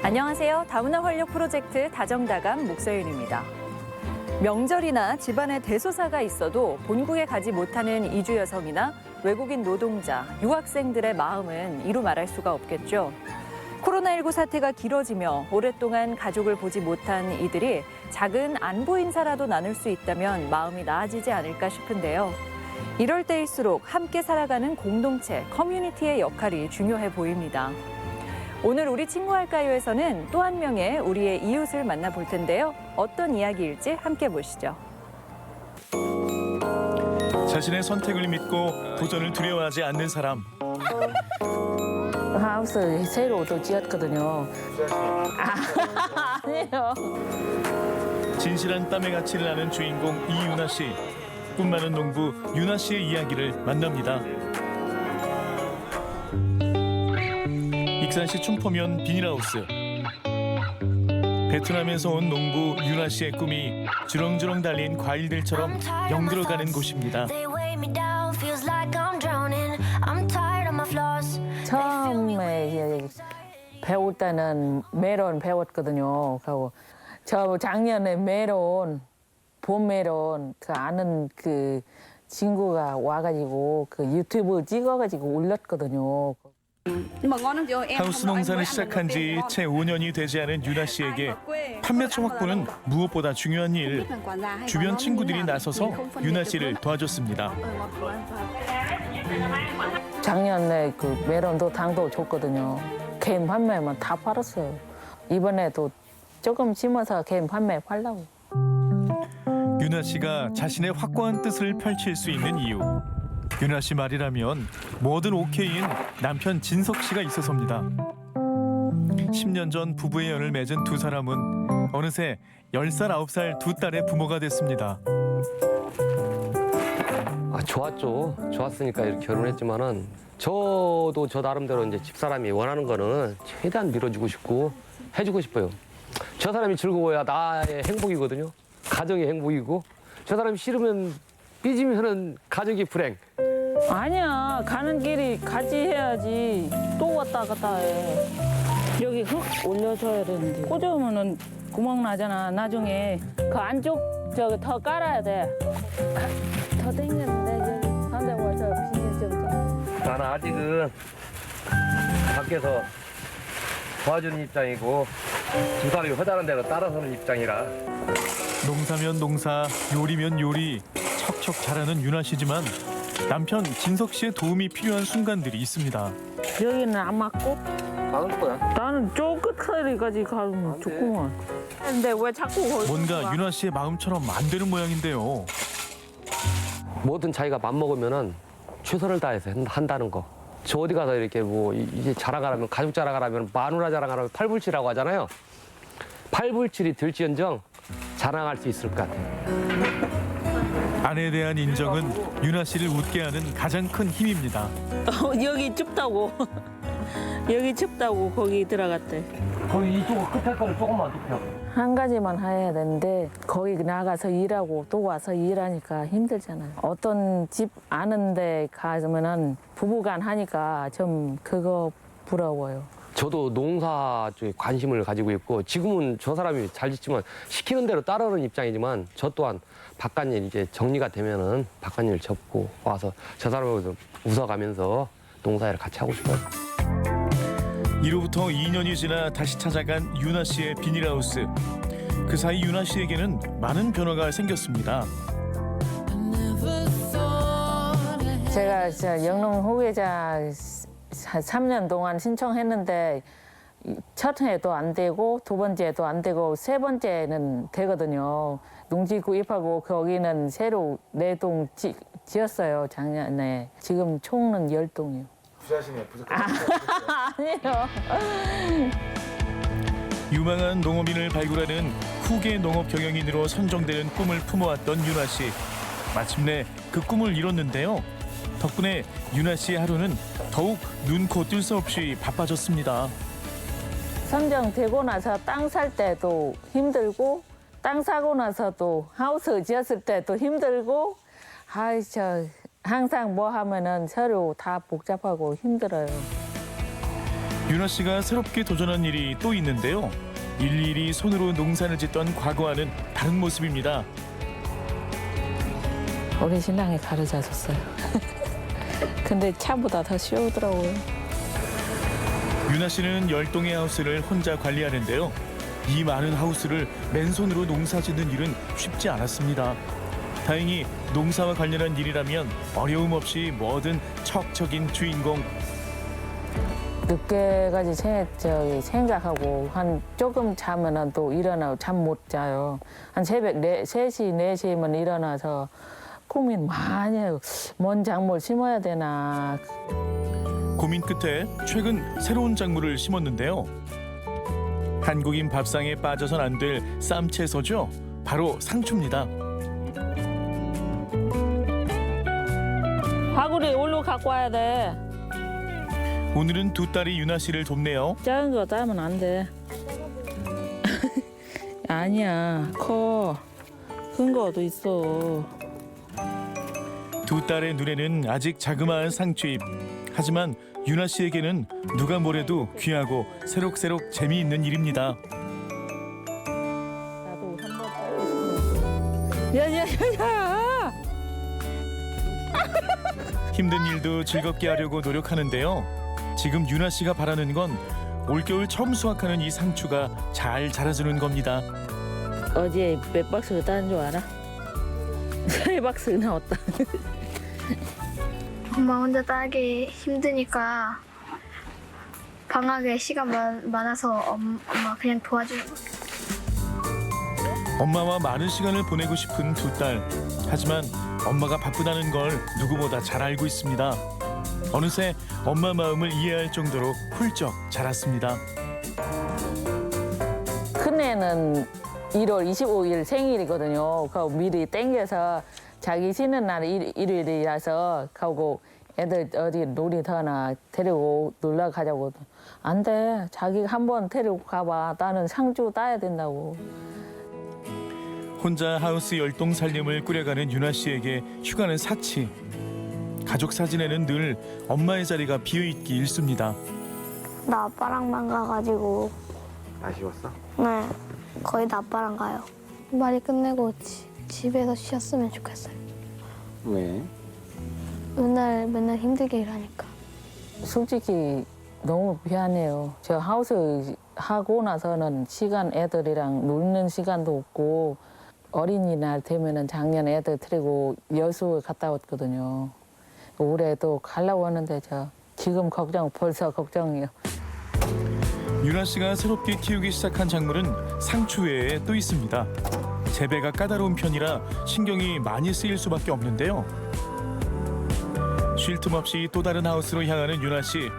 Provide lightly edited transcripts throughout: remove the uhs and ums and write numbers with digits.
안녕하세요. 다문화 활력 프로젝트 다정다감 목서윤입니다. 명절이나 집안에 대소사가 있어도 본국에 가지 못하는 이주 여성이나 외국인 노동자, 유학생들의 마음은 이루 말할 수가 없겠죠. 코로나19 사태가 길어지며 오랫동안 가족을 보지 못한 이들이 작은 안부 인사라도 나눌 수 있다면 마음이 나아지지 않을까 싶은데요. 이럴 때일수록 함께 살아가는 공동체, 커뮤니티의 역할이 중요해 보입니다. 오늘 우리 친구할까요에서는 또 한 명의 우리의 이웃을 만나볼 텐데요. 어떤 이야기일지 함께 보시죠. 자신의 선택을 믿고 도전을 두려워하지 않는 사람. 하우스 새로 또 지었거든요. 아니에요. 진실한 땀의 가치를 아는 주인공 이윤아 씨. 꿈 많은 농부 윤아 씨의 이야기를 만납니다. 익산시 춘포면 비닐하우스. 베트남에서 온 농부 윤아 씨의 꿈이 주렁주렁 달린 과일들처럼 영들어가는 곳입니다. 처음에 배울 때는 메론 배웠거든요. 그리고 저 작년에 메론, 봄 메론 그 아는 그 친구가 와가지고 그 유튜브 찍어가지고 올렸거든요. 하우스 농사를 시작한 지 채 5년이 되지 않은 윤아 씨에게 판매처 확보는 무엇보다 중요한 일. 주변 친구들이 나서서 윤아 씨를 도와줬습니다. 작년에 그 메론도 당도 줬거든요. 개인 판매만 다 팔았어요. 이번에도 조금 심어서 개인 판매 팔려고. 윤아 씨가 자신의 확고한 뜻을 펼칠 수 있는 이유. 윤아 씨 말이라면 뭐든 오케이인 남편 진석 씨가 있어서입니다. 10년 전 부부의 연을 맺은 두 사람은 어느새 10살, 9살 두 딸의 부모가 됐습니다. 좋았죠. 좋았으니까 이렇게 결혼했지만은 저도 저 나름대로 이제 집사람이 원하는 거는 최대한 밀어주고 싶고 해주고 싶어요. 저 사람이 즐거워야 나의 행복이거든요. 가정의 행복이고 저 사람이 싫으면 삐지면은 가족이 불행. 아니야, 가는 길이 같이 해야지. 또 왔다 갔다 해. 여기 흙 올려줘야 되는데 꽂으면은 구멍 나잖아. 나중에 그 안쪽 저기 더 깔아야 돼. 더 땡겼는데 여기 한대 와서 비닐 좀. 나는 아직은 밖에서 도와주는 입장이고 두 사람이 허다는 대로 따라서는 입장이라. 농사면 농사, 요리면 요리, 척척 잘하는 윤아 씨지만 남편 진석 씨의 도움이 필요한 순간들이 있습니다. 여기는 안 맞고 가는 거야. 나는 저 끝까지 가면 좋구만. 근데 왜 자꾸 거기 뭔가 윤아 씨의 마음처럼 안 되는 모양인데요. 뭐든 자기가 맘먹으면은 최선을 다해서 한다는 거. 저 어디 가서 이렇게 뭐 이제 자랑하라면 가족 자랑하라면 마누라 자랑하라면 팔불치라고 하잖아요. 팔불칠이 들지언정 자랑할 수 있을 것 같아요. 아내에 대한 인정은 윤아 씨를 웃게 하는 가장 큰 힘입니다. 여기 춥다고. 여기 춥다고 거기 들어갔대. 거기 이쪽 끝에 거를 조금만 좁혀. 한 가지만 해야 되는데 거기 나가서 일하고 또 와서 일하니까 힘들잖아요. 어떤 집 아는데 가면은 부부간 하니까 좀 그거 부러워요. 저도 농사 쪽에 관심을 가지고 있고 지금은 저 사람이 잘 짓지만 시키는 대로 따르는 입장이지만 저 또한 바깥일 이제 정리가 되면은 바깥일 접고 와서 저 사람하고 웃어가면서 농사일을 같이 하고 싶어요. 이로부터 2년이 지나 다시 찾아간 윤아 씨의 비닐하우스. 그 사이 윤아 씨에게는 많은 변화가 생겼습니다. 제가 영농 후계자 3년 동안 신청했는데 첫 해도 안 되고 두 번째도 안 되고 세 번째는 되거든요. 농지 구입하고 거기는 새로 4동 지었어요, 작년에. 지금 총은 10동이요. 부자시네요. 아니에요. 유망한 농업인을 발굴하는 후계 농업 경영인으로 선정되는 꿈을 품어왔던 윤아 씨. 마침내 그 꿈을 이뤘는데요. 덕분에 윤아 씨의 하루는 더욱 눈코 뜰 수 없이 바빠졌습니다. 선정되고 나서 땅 살 때도 힘들고 땅 사고 나서도 하우스 지었을 때도 힘들고 항상 뭐 하면은 서로 다 복잡하고 힘들어요. 윤아 씨가 새롭게 도전한 일이 또 있는데요. 일일이 손으로 농사를 짓던 과거와는 다른 모습입니다. 우리 신랑이 가르쳐줬어요. 근데 차보다 더 쉬우더라고요. 윤아 씨는 10동의 하우스를 혼자 관리하는데요. 이 많은 하우스를 맨손으로 농사짓는 일은 쉽지 않았습니다. 다행히 농사와 관련한 일이라면 어려움 없이 뭐든 척척인 주인공. 늦게까지 생각하고 한 조금 자면은 또 일어나고 잠 못 자요. 한 새벽 3시, 4시면 일어나서 고민 많이 해요. 뭔 작물 심어야 되나. 고민 끝에 최근 새로운 작물을 심었는데요. 한국인 밥상에 빠져선 안 될 쌈채소죠. 바로 상추입니다. 바구리 올로 갖고 와야 돼. 오늘은 두 딸이 윤아 씨를 돕네요. 작은 거 따면 안 돼. 아니야, 커. 큰 거도 있어. 두 딸의 눈에는 아직 자그마한 상추잎. 하지만 윤아 씨에게는 누가 뭐래도 귀하고 새록새록 재미있는 일입니다. 나도 한번 따고 싶어. 야야야야! 힘든 일도 즐겁게 하려고 노력하는데요. 지금 윤아 씨가 바라는 건 올겨울 처음 수확하는 이 상추가 잘 자라주는 겁니다. 어제 몇 박스 따는 줄 알아? 3박스 나왔다. 엄마 혼자 따기 힘드니까 방학에 시간 많아서 엄마 그냥 도와주는 거. 엄마와 많은 시간을 보내고 싶은 두 딸. 하지만 엄마가 바쁘다는 걸 누구보다 잘 알고 있습니다. 어느새 엄마 마음을 이해할 정도로 훌쩍 자랐습니다. 큰애는 1월 25일 생일이거든요. 그 미리 땡겨서 자기 쉬는 날 일요일이라서 가고 애들 어디 놀이터나 데리고 놀러 가자고. 안 돼. 자기가 한번 데리고 가봐. 나는 상주 따야 된다고. 혼자 하우스 10동 살림을 꾸려가는 윤아 씨에게 휴가는 사치. 가족 사진에는 늘 엄마의 자리가 비어있기 일쑤입니다. 나 아빠랑만 가가지고. 아쉬웠어? 네, 거의 다 아빠랑 가요. 말이 끝내고 집에서 쉬었으면 좋겠어요. 왜? 맨날 힘들게 일하니까. 솔직히 너무 미안해요. 저 하우스 하고 나서는 애들이랑 놀는 시간도 없고 어린이날 되면은 작년 애들 데리고 여수 갔다 왔거든요. 올해 또 가려고 하는데 지금 벌써 걱정이에요. 윤아 씨가 새롭게 키우기 시작한 작물은 상추 외에 또 있습니다. 재배가 까다로운 편이라 신경이 많이 쓰일 수밖에 없는데요. 쉴 틈 없이 또 다른 하우스로 향하는 윤아 씨.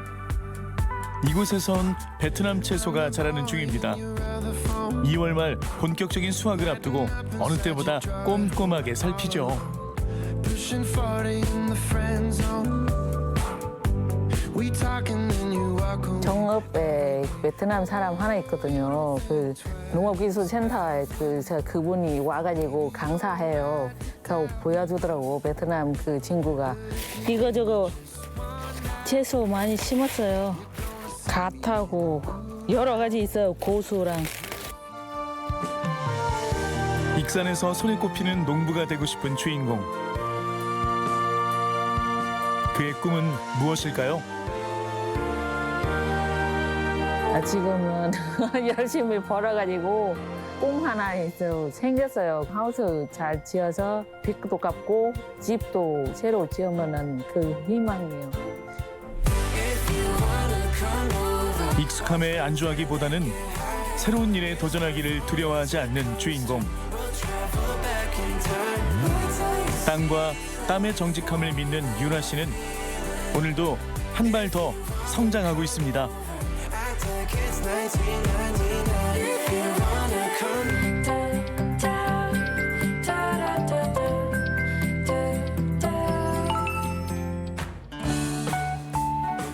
이곳에선 베트남 채소가 자라는 중입니다. 2월 말 본격적인 수확을 앞두고 어느 때보다 꼼꼼하게 살피죠. 정읍에 베트남 사람 하나 있거든요. 그 농업기술센터에 그분이 와가지고 강사해요. 그거 보여주더라고. 베트남 그 친구가. 이거 채소 많이 심었어요. 갓하고 여러 가지 있어요. 고수랑. 익산에서 손에 꼽히는 농부가 되고 싶은 주인공. 그의 꿈은 무엇일까요? 지금은 열심히 벌어가지고 꿈 하나 생겼어요. 하우스 잘 지어서 빚도 갚고 집도 새로 지으면은 그 희망이에요. 익숙함에 안주하기보다는 새로운 일에 도전하기를 두려워하지 않는 주인공. 땅과 땀의 정직함을 믿는 윤아 씨는 오늘도 한 발 더 성장하고 있습니다.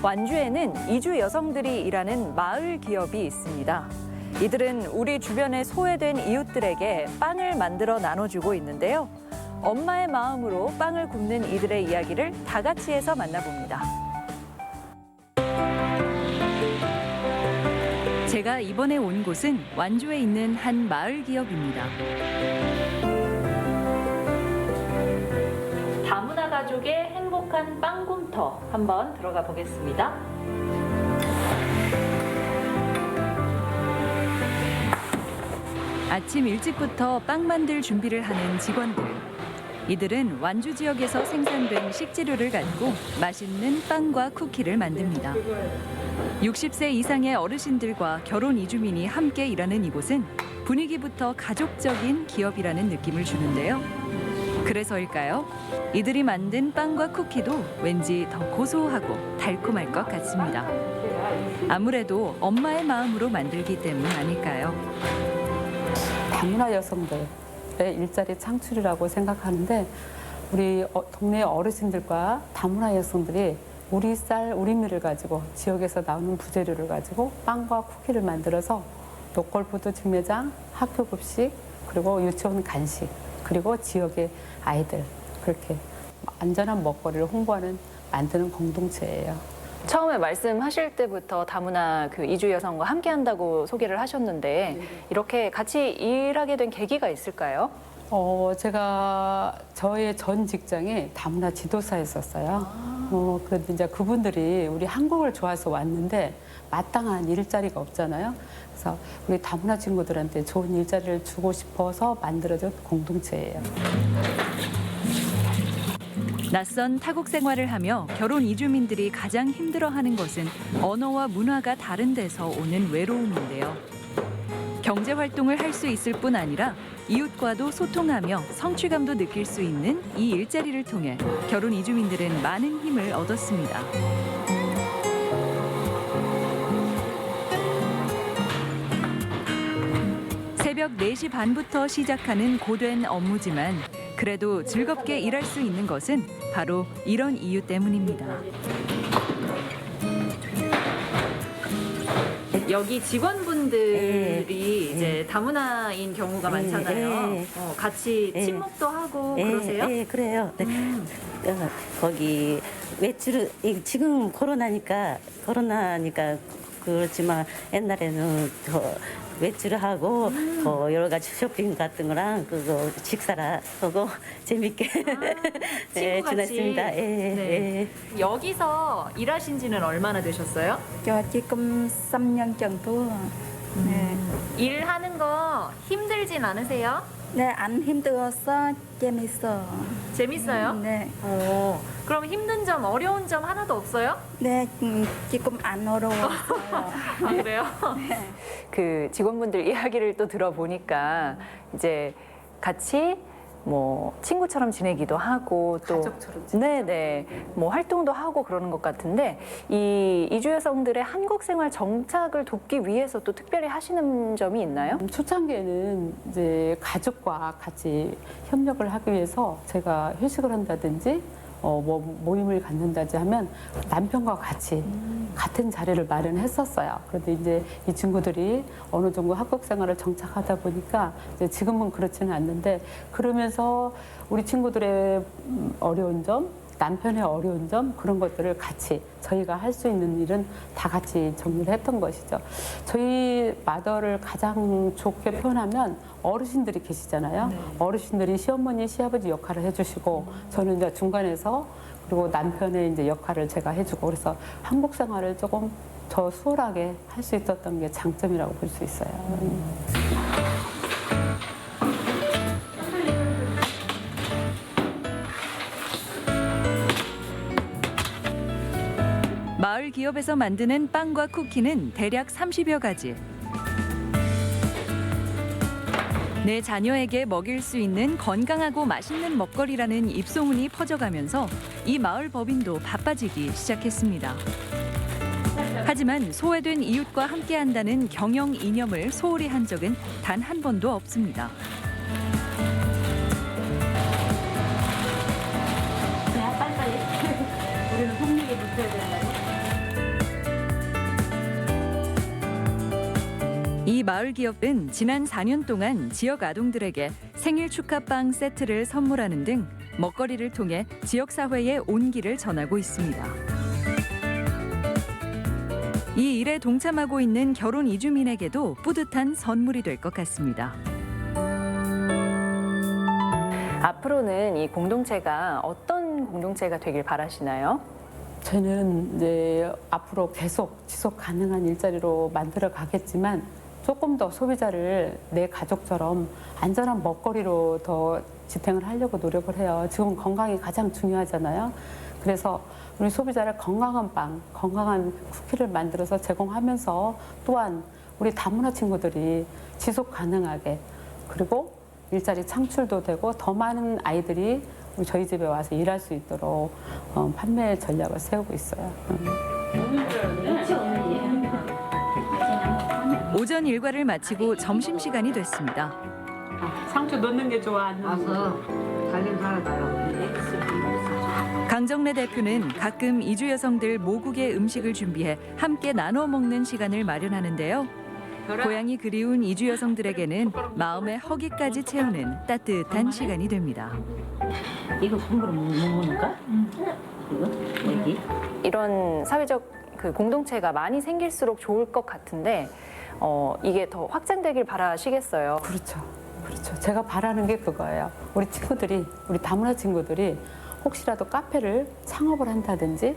완주에는 이주 여성들이 일하는 마을 기업이 있습니다. 이들은 우리 주변에 소외된 이웃들에게 빵을 만들어 나눠주고 있는데요. 엄마의 마음으로 빵을 굽는 이들의 이야기를 다 같이 해서 만나봅니다. 제가 이번에 온 곳은 완주에 있는 한 마을 기업입니다. 다문화 가족의 행복한 빵곰터 한번 들어가 보겠습니다. 아침 일찍부터 빵 만들 준비를 하는 직원들. 이들은 완주 지역에서 생산된 식재료를 갖고 맛있는 빵과 쿠키를 만듭니다. 60세 이상의 어르신들과 결혼 이주민이 함께 일하는 이곳은 분위기부터 가족적인 기업이라는 느낌을 주는데요. 그래서일까요? 이들이 만든 빵과 쿠키도 왠지 더 고소하고 달콤할 것 같습니다. 아무래도 엄마의 마음으로 만들기 때문 아닐까요? 다문화 여성들의 일자리 창출이라고 생각하는데 우리 동네 어르신들과 다문화 여성들이 우리 쌀, 우리 밀을 가지고 지역에서 나오는 부재료를 가지고 빵과 쿠키를 만들어서 로컬푸드 직매장, 학교 급식, 그리고 유치원 간식, 그리고 지역의 아이들 그렇게 안전한 먹거리를 홍보하는 만드는 공동체예요. 처음에 말씀하실 때부터 다문화 그 이주 여성과 함께 한다고 소개를 하셨는데 이렇게 같이 일하게 된 계기가 있을까요? 제가 저의 전 직장이 다문화 지도사였었어요. 그런데 이제 그분들이 우리 한국을 좋아해서 왔는데 마땅한 일자리가 없잖아요. 그래서 우리 다문화 친구들한테 좋은 일자리를 주고 싶어서 만들어진 공동체예요. 낯선 타국 생활을 하며 결혼 이주민들이 가장 힘들어하는 것은 언어와 문화가 다른 데서 오는 외로움인데요. 경제 활동을 할 수 있을 뿐 아니라 이웃과도 소통하며 성취감도 느낄 수 있는 이 일자리를 통해 결혼 이주민들은 많은 힘을 얻었습니다. 새벽 4시 반부터 시작하는 고된 업무지만 그래도 즐겁게 일할 수 있는 것은 바로 이런 이유 때문입니다. 여기 직원분들이 이제 다문화인 경우가 많잖아요. 같이 친목도 하고 그러세요? 예, 그래요. 네. 거기 외출을 지금 코로나니까 그렇지만 옛날에는 더 외출을 하고 여러 가지 쇼핑 같은 거랑 그거 식사라 하고 재밌게 친구같이. 지냈습니다. 예, 네. 여기서 일하신 지는 얼마나 되셨어요? 지금 3년 정도. 네. 일하는 거 힘들진 않으세요? 네, 안 힘들어서 재밌어. 재밌어요? 네. 그럼 힘든 점, 어려운 점 하나도 없어요? 네, 지금 안 어려웠어요. 아, 그래요? 그 직원분들 이야기를 또 들어보니까 이제 같이 뭐 친구처럼 지내기도 하고 또 가족처럼 네네 뭐 활동도 하고 그러는 것 같은데 이 이주 여성들의 한국 생활 정착을 돕기 위해서 또 특별히 하시는 점이 있나요? 초창기에는 이제 가족과 같이 협력을 하기 위해서 제가 회식을 한다든지 뭐 모임을 갖는다지 하면 남편과 같이 같은 자리를 마련했었어요. 그런데 이제 이 친구들이 어느 정도 한국 생활을 정착하다 보니까 이제 지금은 그렇지는 않는데 그러면서 우리 친구들의 어려운 점, 남편의 어려운 점 그런 것들을 같이 저희가 할 수 있는 일은 다 같이 정리를 했던 것이죠. 저희 마더를 가장 좋게 표현하면 어르신들이 계시잖아요. 어르신들이 시어머니, 시아버지 역할을 해주시고 저는 이제 중간에서 그리고 남편의 이제 역할을 제가 해주고 그래서 한국 생활을 조금 더 수월하게 할 수 있었던 게 장점이라고 볼 수 있어요. 마을 기업에서 만드는 빵과 쿠키는 대략 30여 가지. 내 자녀에게 먹일 수 있는 건강하고 맛있는 먹거리라는 입소문이 퍼져가면서 이 마을 법인도 바빠지기 시작했습니다. 하지만 소외된 이웃과 함께한다는 경영 이념을 소홀히 한 적은 단 한 번도 없습니다. 우리는 흥미에 붙어야 된다고. 이 마을 기업은 지난 4년 동안 지역 아동들에게 생일 축하빵 세트를 선물하는 등 먹거리를 통해 지역 사회의 온기를 전하고 있습니다. 이 일에 동참하고 있는 결혼 이주민에게도 뿌듯한 선물이 될 것 같습니다. 앞으로는 이 공동체가 어떤 공동체가 되길 바라시나요? 저는 이제 앞으로 계속 지속 가능한 일자리로 만들어 가겠지만 조금 더 소비자를 내 가족처럼 안전한 먹거리로 더 지탱을 하려고 노력을 해요. 지금 건강이 가장 중요하잖아요. 그래서 우리 소비자를 건강한 빵, 건강한 쿠키를 만들어서 제공하면서 또한 우리 다문화 친구들이 지속 가능하게 그리고 일자리 창출도 되고 더 많은 아이들이 우리 저희 집에 와서 일할 수 있도록 판매 전략을 세우고 있어요. 오전 일과를 마치고 점심시간이 됐습니다. 상추 넣는 게 좋아? 강정래 대표는 가끔 이주 여성들 모국의 음식을 준비해 함께 나눠 먹는 시간을 마련하는데요. 고향이 그리운 이주 여성들에게는 마음의 허기까지 채우는 따뜻한 시간이 됩니다. 이거 국물을 못 먹는가? 이거? 여기? 이런 사회적 그 공동체가 많이 생길수록 좋을 것 같은데 이게 더 확장되길 바라시겠어요. 그렇죠. 그렇죠. 제가 바라는 게 그거예요. 우리 친구들이, 우리 다문화 친구들이 혹시라도 카페를 창업을 한다든지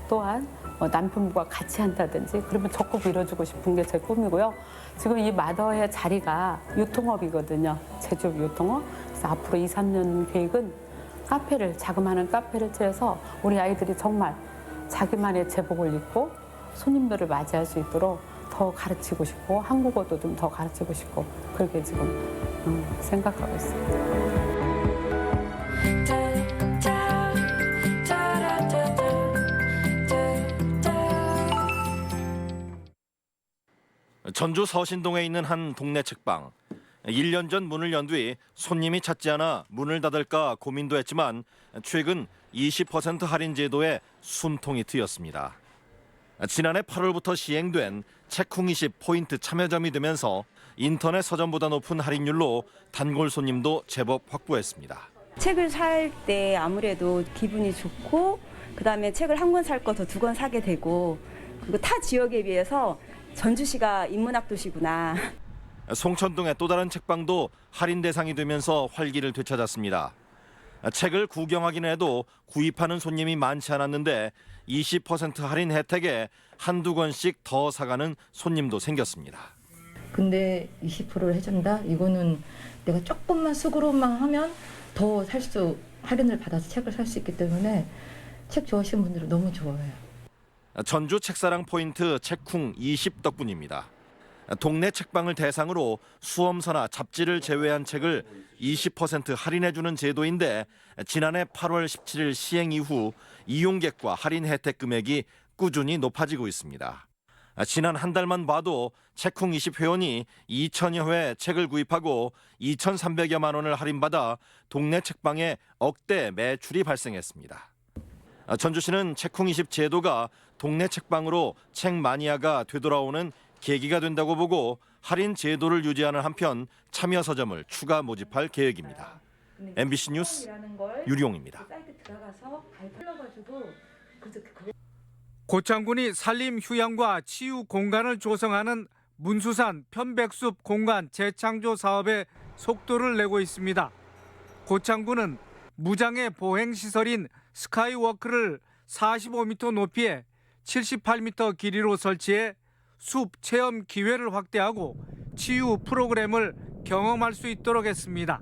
또한 남편과 같이 한다든지 그러면 적극 이뤄주고 싶은 게 제 꿈이고요. 지금 이 마더의 자리가 유통업이거든요. 제조업 유통업. 그래서 앞으로 2, 3년 계획은 카페를, 자그마한 카페를 차려서 우리 아이들이 정말 자기만의 제복을 입고 손님들을 맞이할 수 있도록 더 가르치고 싶고 한국어도 좀 더 가르치고 싶고 그렇게 지금 생각하고 있습니다. 전주 서신동에 있는 한 동네 책방. 1년 전 문을 연 뒤 손님이 찾지 않아 문을 닫을까 고민도 했지만 최근 20% 할인 제도에 숨통이 트였습니다. 지난해 8월부터 시행된 책쿵20 포인트 참여점이 되면서 인터넷 서점보다 높은 할인율로 단골 손님도 제법 확보했습니다. 책을 살 때 아무래도 기분이 좋고 그다음에 책을 한 권 살 거 더 2권 사게 되고 그리고 타 지역에 비해서 전주시가 인문학 도시구나. 송천동의 또 다른 책방도 할인 대상이 되면서 활기를 되찾았습니다. 책을 구경하기는 해도 구입하는 손님이 많지 않았는데 20% 할인 혜택에 한두 권씩 더 사가는 손님도 생겼습니다. 근데 20%를 해준다? 이거는 내가 조금만 수고로만 하면 더 할인을 받아서 책을 살 수 있기 때문에 책 좋아하시는 분들은 너무 좋아해요. 전주 책사랑 포인트 책쿵20 덕분입니다. 동네 책방을 대상으로 수험서나 잡지를 제외한 책을 20% 할인해주는 제도인데 지난해 8월 17일 시행 이후 이용객과 할인 혜택 금액이 꾸준히 높아지고 있습니다. 지난 한 달만 봐도 책쿵20 회원이 2천여 회 책을 구입하고 2,300여만 원을 할인받아 동네 책방에 억대 매출이 발생했습니다. 전주시는 책쿵20 제도가 동네 책방으로 책 마니아가 되돌아오는 계기가 된다고 보고 할인 제도를 유지하는 한편 참여 서점을 추가 모집할 계획입니다. MBC 뉴스 유리용입니다. 고창군이 산림 휴양과 치유 공간을 조성하는 문수산 편백숲 공간 재창조 사업에 속도를 내고 있습니다. 고창군은 무장애 보행시설인 스카이워크를 45m 높이에 78m 길이로 설치해 숲 체험 기회를 확대하고 치유 프로그램을 경험할 수 있도록 했습니다.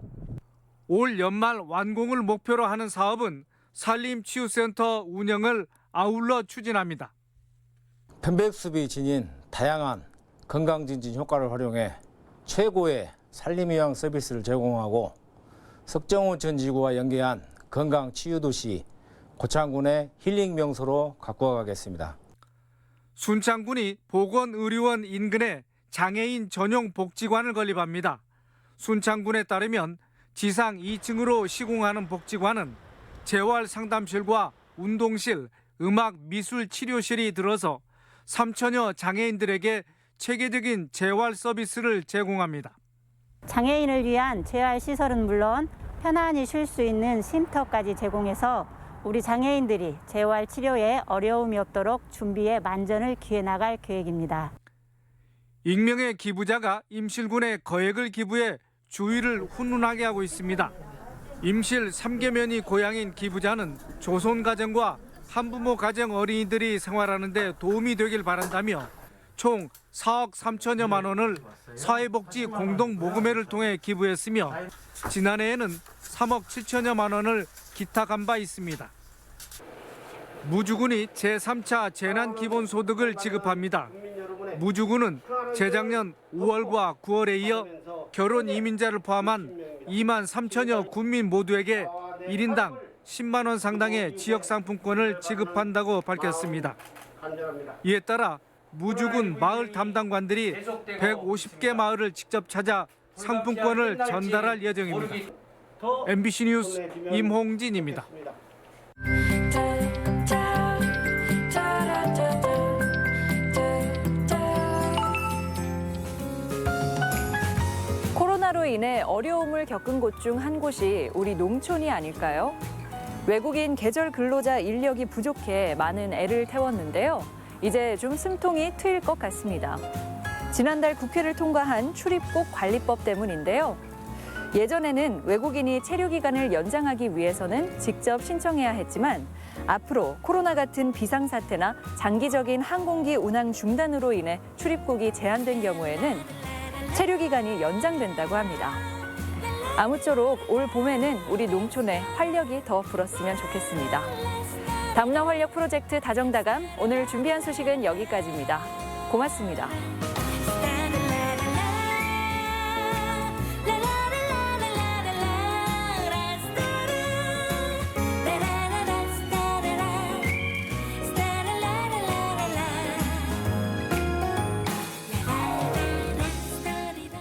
올 연말 완공을 목표로 하는 사업은 산림치유센터 운영을 아울러 추진합니다. 편백숲이 지닌 다양한 건강증진 효과를 활용해 최고의 산림휴양 서비스를 제공하고 석정온천지구와 연계한 건강치유도시 고창군의 힐링 명소로 가꾸어가겠습니다. 순창군이 보건의료원 인근에 장애인 전용 복지관을 건립합니다. 순창군에 따르면 지상 2층으로 시공하는 복지관은 재활상담실과 운동실, 음악 미술 치료실이 들어서 3천여 장애인들에게 체계적인 재활 서비스를 제공합니다. 장애인을 위한 재활시설은 물론 편안히 쉴 수 있는 쉼터까지 제공해서 우리 장애인들이 재활 치료에 어려움이 없도록 준비에 만전을 기해 나갈 계획입니다. 익명의 기부자가 임실군에 거액을 기부해 주위를 훈훈하게 하고 있습니다. 임실 3계면이 고향인 기부자는 조손가정과 한부모 가정 어린이들이 생활하는 데 도움이 되길 바란다며 총 4억 3천여만 원을 사회복지 공동모금회를 통해 기부했으며 지난해에는 3억 7천여만 원을 기탁한 바 있습니다. 무주군이 제3차 재난기본소득을 지급합니다. 무주군은 재작년 5월과 9월에 이어 결혼 이민자를 포함한 2만 3천여 군민 모두에게 1인당 10만 원 상당의 지역상품권을 지급한다고 밝혔습니다. 이에 따라 무주군 마을 담당관들이 150개 마을을 직접 찾아 상품권을 전달할 예정입니다. MBC 뉴스 임홍진입니다. 코로나로 인해 어려움을 겪은 곳 중 한 곳이 우리 농촌이 아닐까요? 외국인 계절 근로자 인력이 부족해 많은 애를 태웠는데요. 이제 좀 숨통이 트일 것 같습니다. 지난달 국회를 통과한 출입국 관리법 때문인데요. 예전에는 외국인이 체류 기간을 연장하기 위해서는 직접 신청해야 했지만 앞으로 코로나 같은 비상사태나 장기적인 항공기 운항 중단으로 인해 출입국이 제한된 경우에는 체류 기간이 연장된다고 합니다. 아무쪼록 올 봄에는 우리 농촌에 활력이 더 불었으면 좋겠습니다. 다문화 활력 프로젝트 다정다감 오늘 준비한 소식은 여기까지입니다. 고맙습니다.